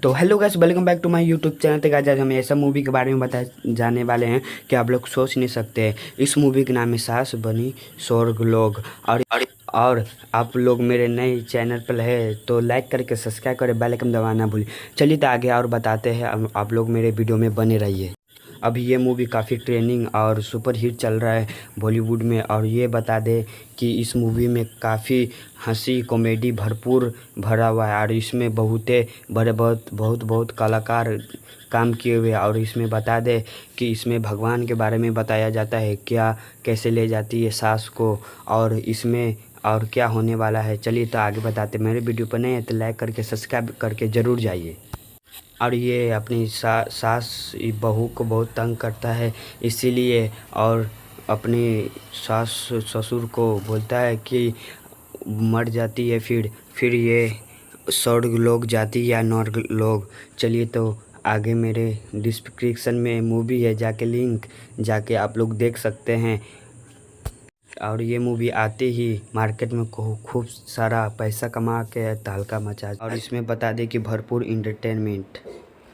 तो hello guys, welcome back to my YouTube channel. तो guys आज हम ऐसा मूवी के बारे में बताने जाने वाले हैं कि आप लोग सोच नहीं सकते। इस मूवी का नाम है सास बनी स्वर्गलोक। और आप लोग मेरे नए चैनल पर है तो लाइक करके सब्सक्राइब करें, बेल आइकन दबाना भूलिए। चलिए तो आगे और बताते हैं, आप लोग मेरे वीडियो में बने रहिए। अभी ये मूवी काफ़ी ट्रेंडिंग और सुपर हिट चल रहा है बॉलीवुड में। और ये बता दें कि इस मूवी में काफ़ी हंसी कॉमेडी भरपूर भरा हुआ है और इसमें बहुत कलाकार काम किए हुए हैं। और इसमें बता दें कि इसमें भगवान के बारे में बताया जाता है, क्या कैसे ले जाती है सास को, और इसमें और क्या होने वाला है। चलिए तो आगे बताते। मेरे वीडियो पर नए हैं तो लाइक करके सब्सक्राइब करके ज़रूर जाइए। और ये अपनी सास बहू को बहुत तंग करता है, इसीलिए और अपनी सास ससुर को बोलता है कि मर जाती है, फिर ये स्वर्ग लोग जाती है या नर्क लोग। चलिए तो आगे मेरे डिस्क्रिप्शन में मूवी है, जाके लिंक जाके आप लोग देख सकते हैं। और ये मूवी आते ही मार्केट में खूब सारा पैसा कमा के तहलका मचा। और इसमें बता दें कि भरपूर इंटरटेनमेंट